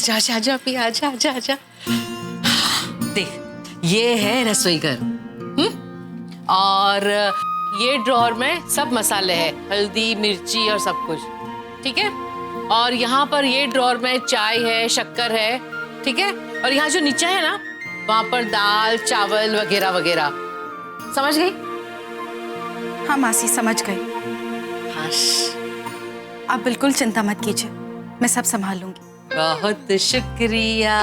आजा आजा आजा अभी आजा आजा आजा। देख ये है रसोई घर, और ये ड्रॉर में सब मसाले हैं, हल्दी मिर्ची और सब कुछ, ठीक है। और यहाँ पर ये ड्रॉर में चाय है, शक्कर है, ठीक है। और यहाँ जो नीचे है ना, वहाँ पर दाल चावल वगैरह वगैरह। समझ गई? हाँ मासी समझ गई। आप बिल्कुल चिंता मत कीजिए, मैं सब संभाल लूंगी। बहुत शुक्रिया,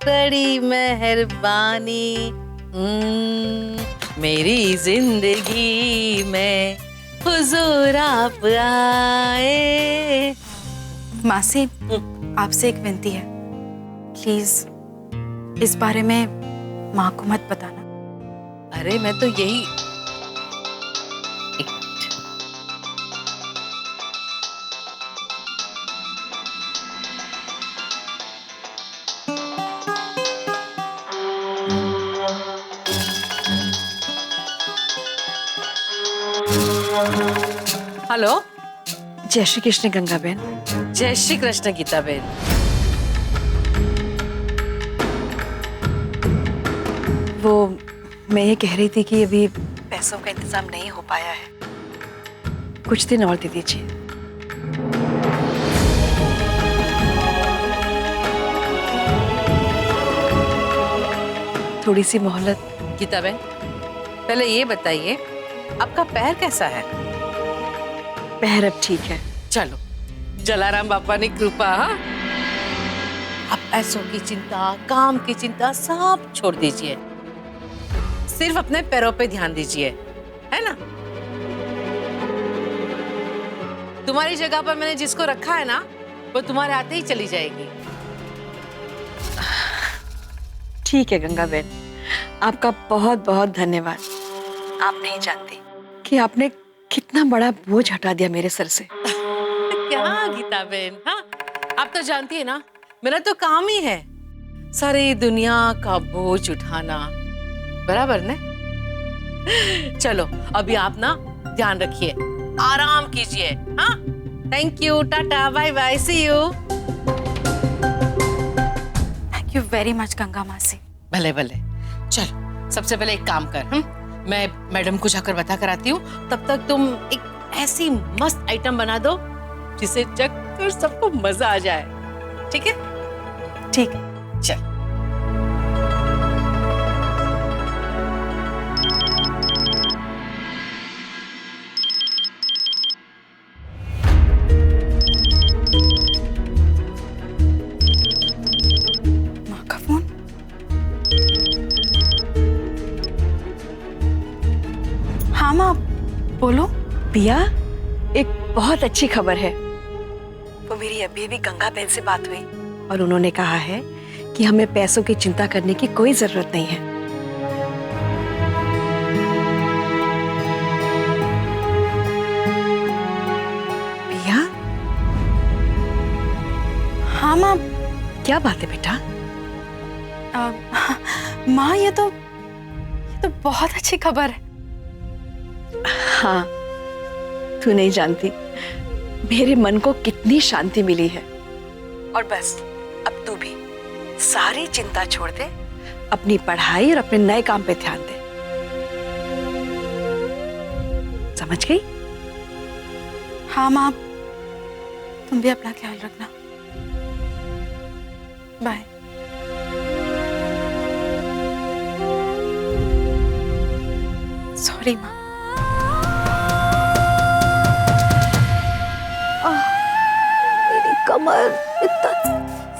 बड़ी मेहरबानी। मेरी जिंदगी में हुजूर आप आए। मासी आपसे एक विनती है, प्लीज इस बारे में माँ को मत बताना। अरे मैं तो यही हेलो। जय श्री कृष्ण गंगा बहन। जय श्री कृष्ण गीता बहन। वो मैं ये कह रही थी कि अभी पैसों का इंतजाम नहीं हो पाया है, कुछ दिन और दे दीजिए। थोड़ी सी मोहलत। गीता बहन पहले ये बताइए आपका पैर कैसा है? पैर अब ठीक है। चलो जलाराम बापा ने कृपा। हाँ अब पैसों की चिंता, काम की चिंता सब छोड़ दीजिए, सिर्फ अपने पैरों पे ध्यान दीजिए, है ना। तुम्हारी जगह पर मैंने जिसको रखा है ना, वो तुम्हारे आते ही चली जाएगी। ठीक है गंगा बहन, आपका बहुत बहुत धन्यवाद। आप नहीं जानती कि आपने कितना बड़ा बोझ हटा दिया मेरे सर से। क्या गीता बहन, हाँ आप तो जानती है ना, मेरा तो काम ही है सारी दुनिया का बोझ उठाना, बराबर ने। चलो अभी आप ना ध्यान रखिए, आराम कीजिए। हाँ thank you, tata bye bye, see you. Thank you very much Ganga मासी। भले भले। चल सबसे पहले एक काम कर, मैं मैडम को जाकर बता कर आती हूँ, तब तक तुम एक ऐसी मस्त आइटम बना दो जिसे चख कर सबको मजा आ जाए, ठीक है? ठीक। चल। माँ का फोन। हाँ माँ बोलो। पिया, एक बहुत अच्छी खबर है। वो मेरी अभी भी गंगा बहन से बात हुई और उन्होंने कहा है कि हमें पैसों की चिंता करने की कोई जरूरत नहीं है। पिया। हाँ माँ। क्या बात है बेटा? माँ ये तो बहुत अच्छी खबर है। हाँ, तू नहीं जानती मेरे मन को कितनी शांति मिली है। और बस अब तू भी सारी चिंता छोड़ दे, अपनी पढ़ाई और अपने नए काम पे ध्यान दे। समझ गई? हाँ माँ, तुम भी अपना ख्याल रखना। बाय। सॉरी माँ। मेरी कमर इतना।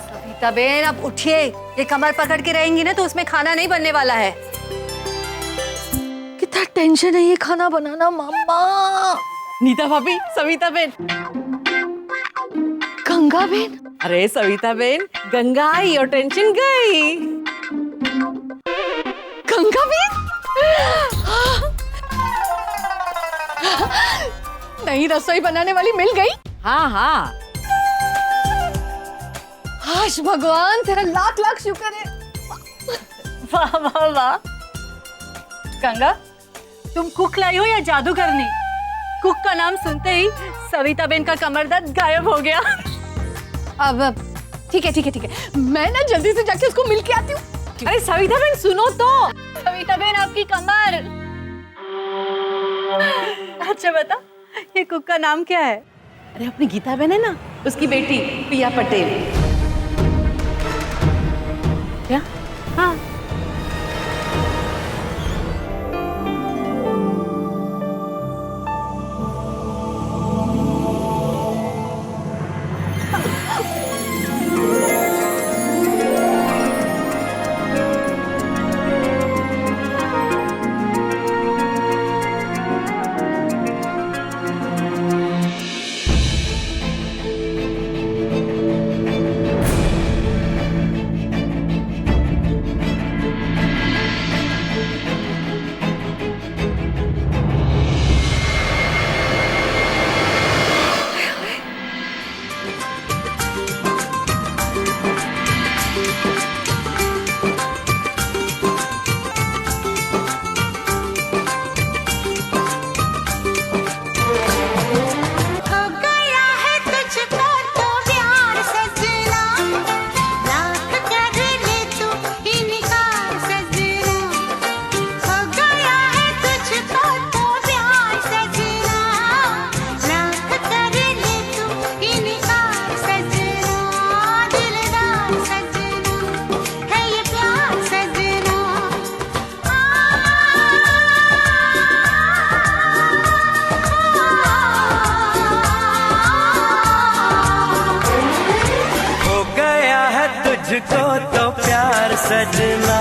सविता बेन अब उठिए, ये कमर पकड़ के रहेंगी ना तो उसमें खाना नहीं बनने वाला है। कितना टेंशन है ये खाना बनाना मम्मा। नीता भाभी, सविता बेन। गंगा बहन। अरे सविता बेन, गंगा आई और टेंशन गई। गंगा बहन नई रसोई बनाने वाली मिल गई। हाँ हाँ। हाश भगवान, तेरा लाख लाख शुक्र है। वाह वाह वाह। गंगा तुम कुक लाई हो या जादूगरनी? कुक का नाम सुनते ही सविता बेन का कमर दर्द गायब हो गया। अब ठीक है ठीक है ठीक है, मैं ना जल्दी से जाके उसको मिल के आती हूँ। अरे सविता बहन सुनो तो, सविता बहन आपकी कमर। अच्छा बता, ये कुक का नाम क्या है? अरे अपनी गीता बहन है ना, उसकी बेटी पिया पटेल। क्या? हाँ। तुझको तो प्यार सजना,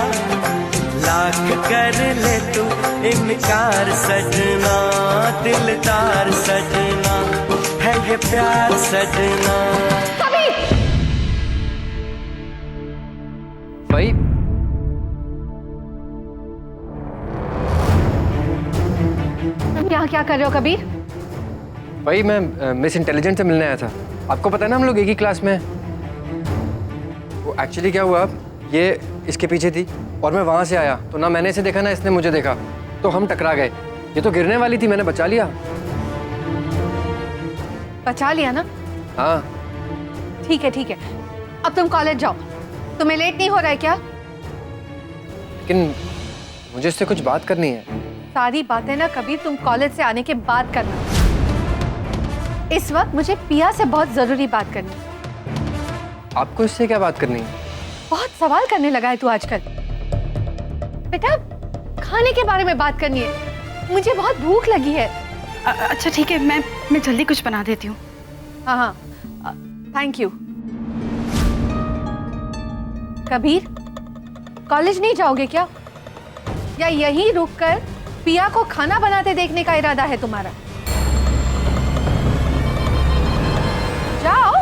लाख कर ले तू इनकार सजना, दिलदार सजना है ये प्यार सजना। भाई तुम यहाँ क्या कर रहे हो कबीर? भाई मैं मिस इंटेलिजेंट से मिलने आया था। आपको पता है ना हम लोग एक ही क्लास में हैं। वो एक्चुअली क्या हुआ, ये इसके पीछे थी और मैं वहाँ से आया तो ना मैंने इसे देखा ना इसने मुझे देखा, तो हम टकरा गए। ये तो गिरने वाली थी, मैंने बचा लिया। बचा लिया ना? हाँ। ठीक है ठीक है, अब तुम कॉलेज जाओ। तुम्हें लेट नहीं हो रहा है क्या? लेकिन मुझे इससे कुछ बात करनी है। सारी बातें ना कबीर तुम कॉलेज से आने के बाद करना। इस वक्त मुझे पिया से बहुत जरूरी बात करनी है। आपको इससे क्या बात करनी है? बहुत सवाल करने लगा है तू आजकल। बेटा खाने के बारे में बात करनी है, मुझे बहुत भूख लगी है। अच्छा ठीक है, मैं जल्दी कुछ बना देती हूँ। हाँ हाँ, थैंक यू। कबीर कॉलेज नहीं जाओगे क्या, या यहीं रुककर पिया को खाना बनाते देखने का इरादा है तुम्हारा? जाओ।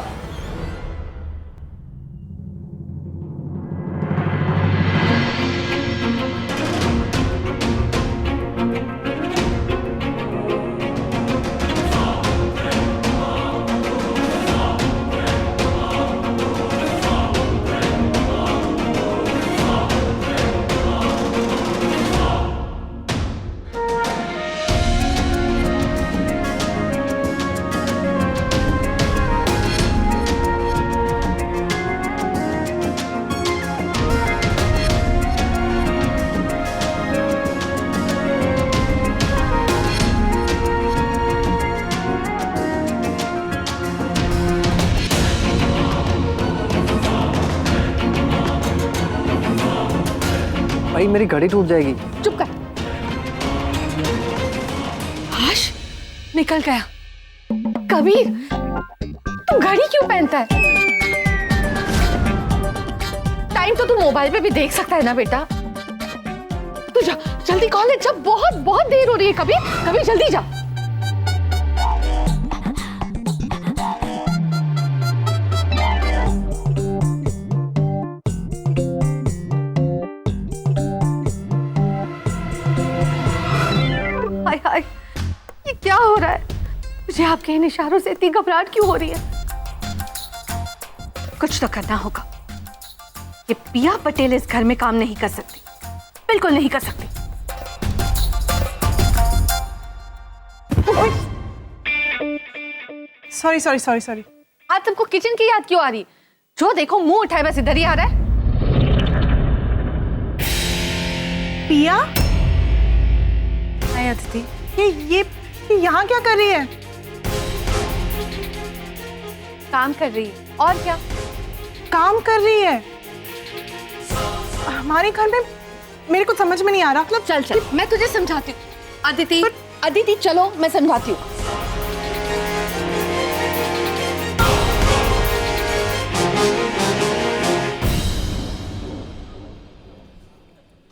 भाई मेरी घड़ी टूट जाएगी। चुप कर। आश निकल गया। कबीर तू घड़ी क्यों पहनता है? टाइम तो तू मोबाइल पे भी देख सकता है ना बेटा। तू जा जल्दी कॉलेज जा, बहुत बहुत देर हो रही है। कबीर कबीर जल्दी जा। हाय हाय, ये क्या हो रहा है? मुझे आपके इन इशारों से इतनी घबराहट क्यों हो रही है? कुछ तो करना होगा। ये पिया पटेल इस घर में काम नहीं कर सकती, बिल्कुल नहीं कर सकती। Sorry sorry sorry sorry. आज तुमको किचन की याद क्यों आ रही? जो देखो मुंह उठाए बस इधर ही आ रहा है। पिया, हाय अदिति, ये यहाँ क्या कर रही है? काम कर रही है और क्या। काम कर रही है हमारे घर में? मेरे को समझ में नहीं आ रहा। मतलब चल चल मैं तुझे समझाती हूँ। अदिति अदिति चलो मैं समझाती हूँ।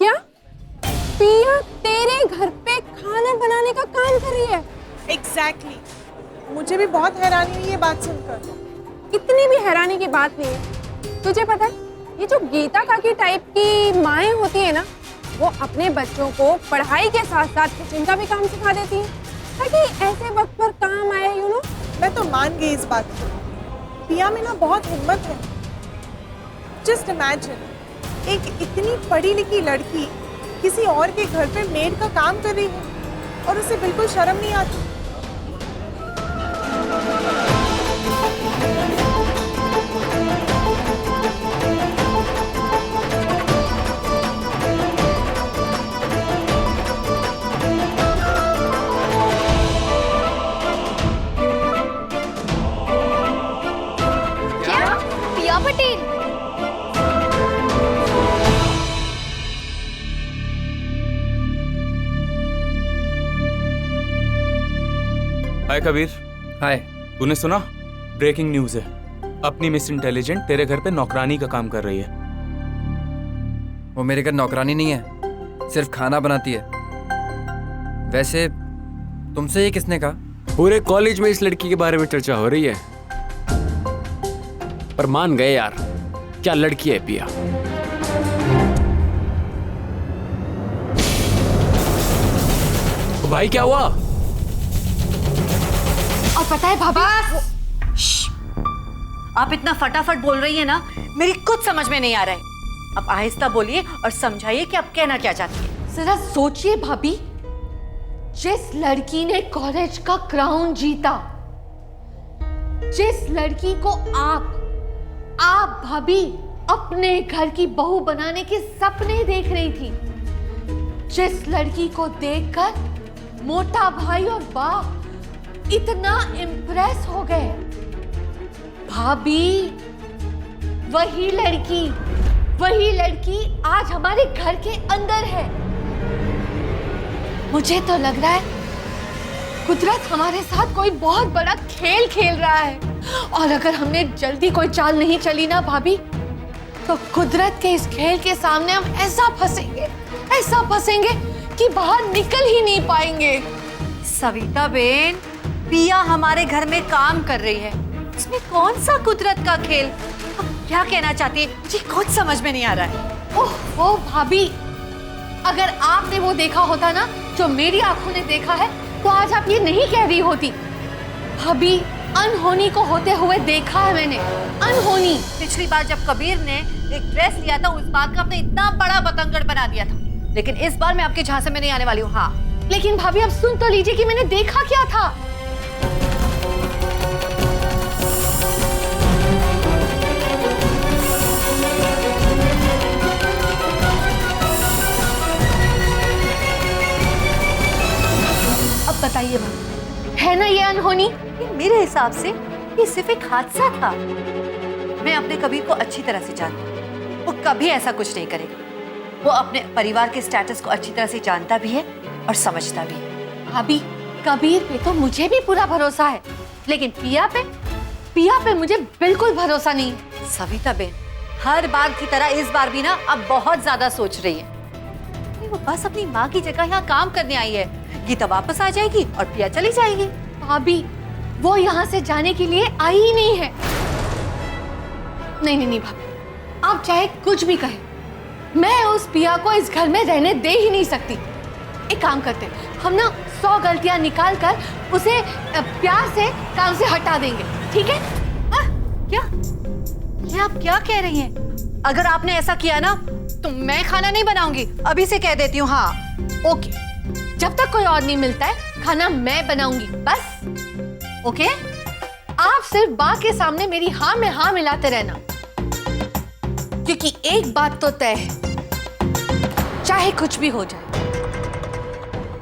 क्या पिया तेरे घर पे खाना बनाने का काम कर रही है? एग्जैक्टली मुझे भी बहुत हैरानी हुई ये बात सुनकर। इतनी भी हैरानी की बात नहीं है। तुझे पता है ये जो गीता काकी टाइप की माएँ होती है ना, वो अपने बच्चों को पढ़ाई के साथ साथ किचन का भी काम सिखा देती है ताकि ऐसे वक्त पर काम आए, यू नो। मैं तो मान गई इस बात को। पिया में ना बहुत हिम्मत है। जस्ट इमेजिन, एक इतनी पढ़ी लिखी लड़की किसी और के घर पे मेड का काम कर रही है और उसे बिल्कुल शर्म नहीं आती। हाय कबीर। हाय। तूने सुना? ब्रेकिंग न्यूज़ है। अपनी मिस इंटेलिजेंट तेरे घर पे नौकरानी का काम कर रही है। वो मेरे घर नौकरानी नहीं है, सिर्फ खाना बनाती है। वैसे तुमसे ये किसने कहा? पूरे कॉलेज में इस लड़की के बारे में चर्चा हो रही है। पर मान गए यार, क्या लड़की है पिया। भाई क्या हुआ? और पता है भाभी, आप इतना फटाफट बोल रही है ना, मेरी कुछ समझ में नहीं आ रहा है। अब आहिस्ता बोलिए और समझाइए कि आप कहना क्या चाहती हैं। जरा सोचिए भाभी, जिस लड़की ने कॉलेज का क्राउन जीता, जिस लड़की को आप भाभी अपने घर की बहू बनाने के सपने देख रही थी, जिस लड़की को देखकर मोटा भाई और बाप इतना इम्प्रेस हो गए, भाभी वही लड़की आज हमारे घर के अंदर है। मुझे तो लग रहा है कुदरत हमारे साथ कोई बहुत बड़ा खेल खेल रहा है, और अगर हमने जल्दी कोई चाल नहीं चली ना भाभी, तो कुदरत के इस खेल के सामने हम ऐसा फंसेंगे कि बाहर निकल ही नहीं पाएंगे। सविता बेन, पिया हमारे घर में काम कर रही है, इसमें कौन सा कुदरत का खेल? अब क्या कहना चाहती है, मुझे खुद समझ में नहीं आ रहा है। ओह भाभी, अगर आपने वो देखा होता ना जो मेरी आंखों ने देखा है, तो आज आप ये नहीं कह रही होती। भाभी अनहोनी को होते हुए देखा है मैंने, अनहोनी। पिछली बार जब कबीर ने एक ड्रेस लिया था, उस बात का आपने इतना बड़ा बतंगड़ बना दिया था, लेकिन इस बार मैं आपके झांसे में नहीं आने वाली हूँ। हाँ, लेकिन भाभी अब सुन तो लीजिए कि मैंने देखा क्या था। अब बताइए भाभी, है ना ये अनहोनी? मेरे हिसाब से ये सिर्फ एक हादसा था। मैं अपने कबीर को अच्छी तरह से जानती हूँ, वो कभी ऐसा कुछ नहीं करेगा। वो अपने परिवार के स्टेटस को अच्छी तरह से जानता भी है और समझता भी है। भाभी कबीर पे तो मुझे भी पूरा भरोसा है, लेकिन पिया पे मुझे बिल्कुल भरोसा नहीं है। सविता बेन, हर बार की तरह इस बार भी ना अब बहुत ज्यादा सोच रही है। वो बस अपनी माँ की जगह यहाँ काम करने आई है। गीता वापस आ जाएगी और पिया चली जाएगी। भाभी वो यहाँ से जाने के लिए आई ही नहीं है। नहीं भाभी, आप चाहे कुछ भी कहें, मैं उस पिया को इस घर में रहने दे ही नहीं सकती। एक काम करते हैं, हम ना 100 गलतियां निकाल कर उसे प्यार से काम से हटा देंगे, ठीक है? क्या ये आप क्या कह रही हैं? अगर आपने ऐसा किया ना तो मैं खाना नहीं बनाऊंगी, अभी से कह देती हूँ। हाँ ओके, जब तक कोई और नहीं मिलता है खाना मैं बनाऊंगी, बस। ओके, आप सिर्फ बा के सामने मेरी हाँ में हाँ मिलाते रहना। क्योंकि एक बात तो तय है, चाहे कुछ भी हो जाए,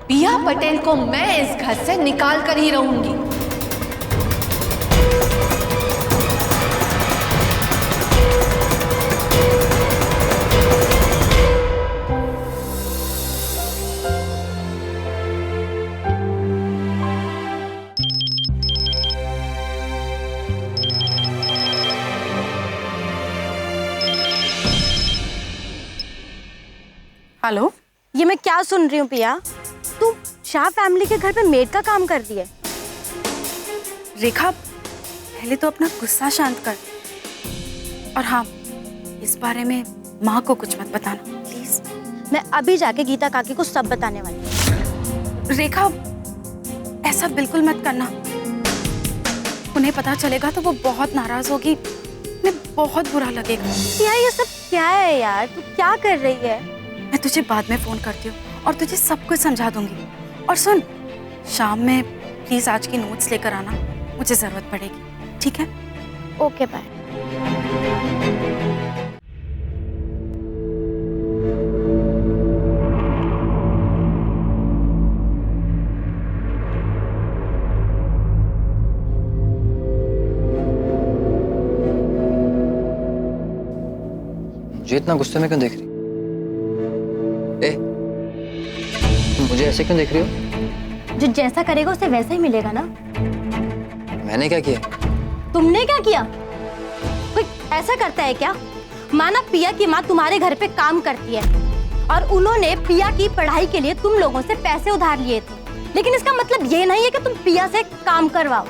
पिया पटेल को मैं इस घर से निकाल कर ही रहूंगी। हेलो, ये मैं क्या सुन रही हूँ पिया? तू शाह फैमिली के घर पे मेड का काम कर रही है? रेखा, पहले तो अपना गुस्सा शांत कर। और हाँ, इस बारे में माँ को कुछ मत बताना प्लीज। मैं अभी जाके गीता काकी को सब बताने वाली हूँ। रेखा, ऐसा बिल्कुल मत करना। उन्हें पता चलेगा तो वो बहुत नाराज होगी, उन्हें बहुत बुरा लगेगा। पिया ये सब क्या है यार? तू क्या कर रही है? मैं तुझे बाद में फोन करती हूँ और तुझे सब कुछ समझा दूंगी। और सुन, शाम में प्लीज आज की नोट्स लेकर आना, मुझे जरूरत पड़ेगी, ठीक है? Okay bye. मुझे इतना गुस्से में क्यों देख रही? ए, तुम मुझे ऐसे क्यों देख रही हो? जो जैसा करेगा उसे वैसा ही मिलेगा ना। मैंने क्या किया? तुमने क्या किया? कोई ऐसा करता है क्या? माना पिया की माँ तुम्हारे घर पे काम करती है और उन्होंने पिया की पढ़ाई के लिए तुम लोगों से पैसे उधार लिए थे, लेकिन इसका मतलब ये नहीं है कि तुम पिया से काम करवाओ।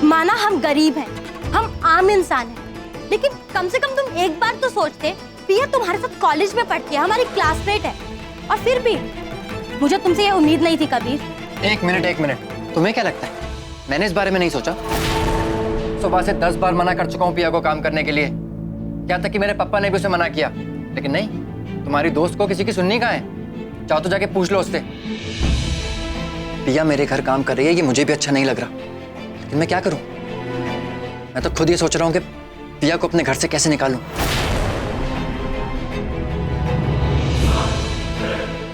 माना हम गरीब हैं, हम आम इंसान हैं, लेकिन कम से कम तुम एक बार तो सोचते, पिया तुम्हारे साथ कॉलेज में पढ़ती है, हमारी क्लासमेट है, और फिर भी मुझे तुमसे ये उम्मीद नहीं थी कबीर। एक मिनट, तुम्हें क्या लगता है मैंने इस बारे में नहीं सोचा? सुबह से 10 बार मना कर चुका हूँ पिया को काम करने के लिए, यहाँ तक कि मेरे पापा ने भी उसे मना किया, लेकिन नहीं, तुम्हारी दोस्त को किसी की सुननी कहाँ है? चाहो तो जाके पूछ लो उससे। पिया मेरे घर काम कर रही है, ये मुझे भी अच्छा नहीं लग रहा, लेकिन मैं क्या करूँ? मैं तो खुद ये सोच रहा हूँ कि पिया को अपने घर से कैसे निकालूं।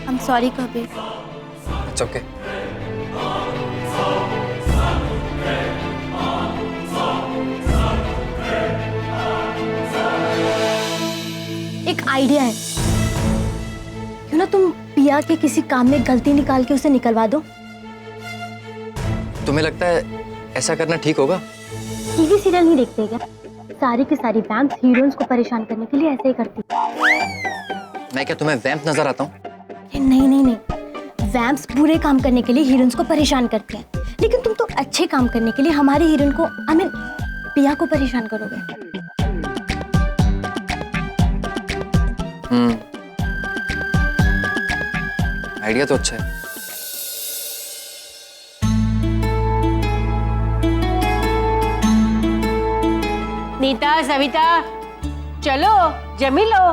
I'm sorry Kabir. It's okay. एक आइडिया है, क्यों ना तुम पिया के किसी काम में गलती निकाल के उसे निकलवा दो। तुम्हें लगता है ऐसा करना ठीक होगा? टीवी सीरियल नहीं देखते क्या? सारी की सारी वैम्प्स हीरोइंस को परेशान करने के लिए ऐसे ही करती है। मैं क्या तुम्हें वैम्प नजर आता हूँ? नहीं, वैम्प्स बुरे काम करने के लिए हीरोइंस को परेशान करते हैं, लेकिन तुम तो अच्छे काम करने के लिए हमारी हीरोइन को, आई मीन पिया को परेशान करोगे। आइडिया तो अच्छा है। नीता, सविता, चलो जमी लो।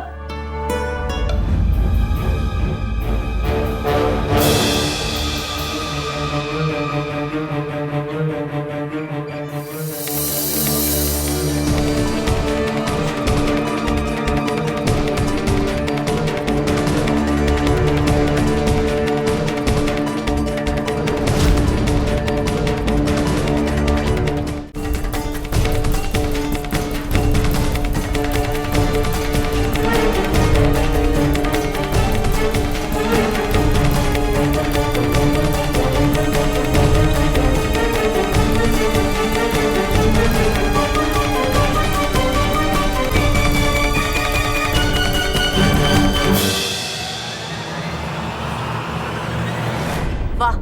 वाह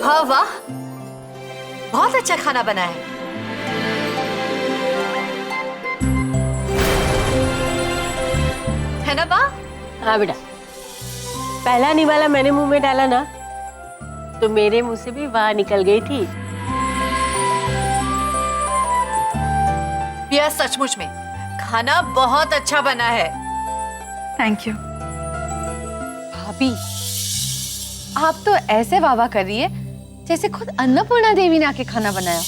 वाह वाह, बहुत अच्छा खाना बना है। है ना बा? हाँ बेटा, पहला निवाला मैंने मुंह में डाला ना, तो मेरे मुंह से भी वाह निकल गई थी। पिया, सचमुच में खाना बहुत अच्छा बना है। Thank you. भाभी, आप तो ऐसे वाह वाह कर रही है जैसे खुद अन्नपूर्णा देवी ने आके खाना बनाया।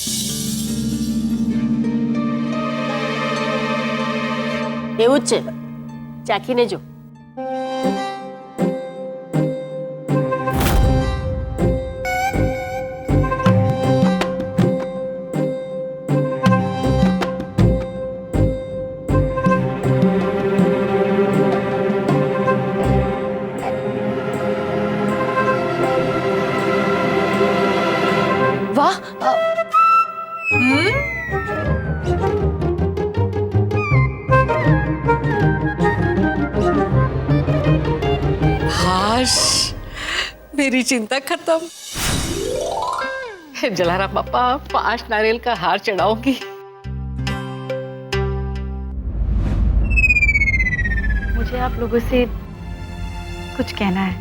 એવું જ છે, ચાખીને જો। वाह, हाश, मेरी चिंता खत्म। जलाराम बापा 5 नारियल का हार चढ़ाऊंगी। मुझे आप लोगों से कुछ कहना है।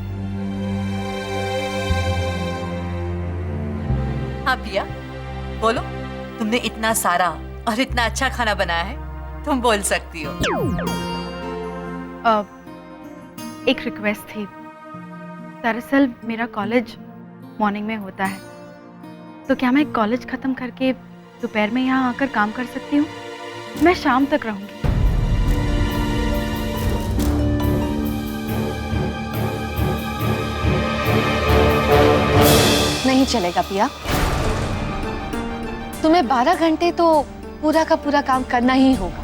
हाँ पिया, बोलो। तुमने इतना सारा और इतना अच्छा खाना बनाया है, तुम बोल सकती हो। एक रिक्वेस्ट थी। दरअसल मेरा कॉलेज मॉर्निंग में होता है, तो क्या मैं कॉलेज खत्म करके दोपहर में यहाँ आकर काम कर सकती हूँ? मैं शाम तक रहूँगी। नहीं चलेगा पिया। तुम्हें 12 घंटे तो पूरा का पूरा काम करना ही होगा।